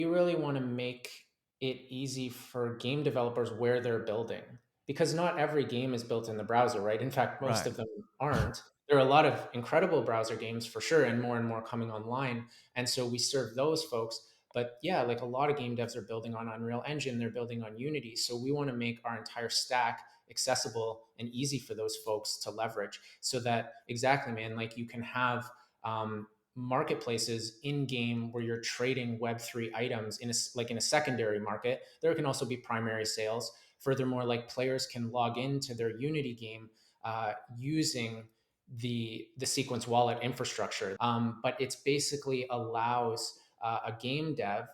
We really want to make it easy for game developers where they're building, because not every game is built in the browser, right? In fact, most Right. of them aren't. There are a lot of incredible browser games for sure, and more coming online. And so we serve those folks. But yeah, like a lot of game devs are building on Unreal Engine, they're building on Unity. So we want to make our entire stack accessible and easy for those folks to leverage so that, exactly, man, like you can have marketplaces in game where you're trading Web3 items in a secondary market. There can also be primary sales. Furthermore, like players can log into their Unity game using the Sequence wallet infrastructure. But it's basically allows a game dev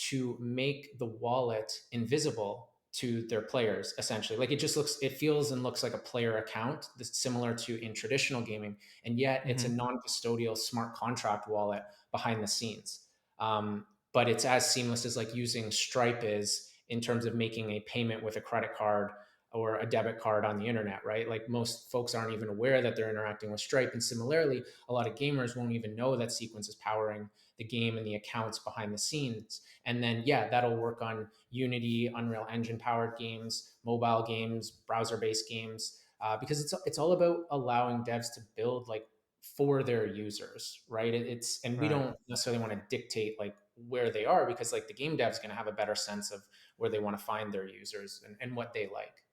to make the wallet invisible to their players, essentially. Like it feels and looks like a player account that's similar to in traditional gaming, and yet it's a Hmm. non-custodial smart contract wallet behind the scenes. But it's as seamless as like using Stripe is in terms of making a payment with a credit card or a debit card on the internet, right? Like most folks aren't even aware that they're interacting with Stripe. And similarly, a lot of gamers won't even know that Sequence is powering the game and the accounts behind the scenes. And then, yeah, that'll work on Unity, Unreal Engine powered games, mobile games, browser based games, because it's all about allowing devs to build like for their users, right? And we Right. don't necessarily want to dictate like where they are, because like the game dev's going to have a better sense of where they want to find their users and what they like.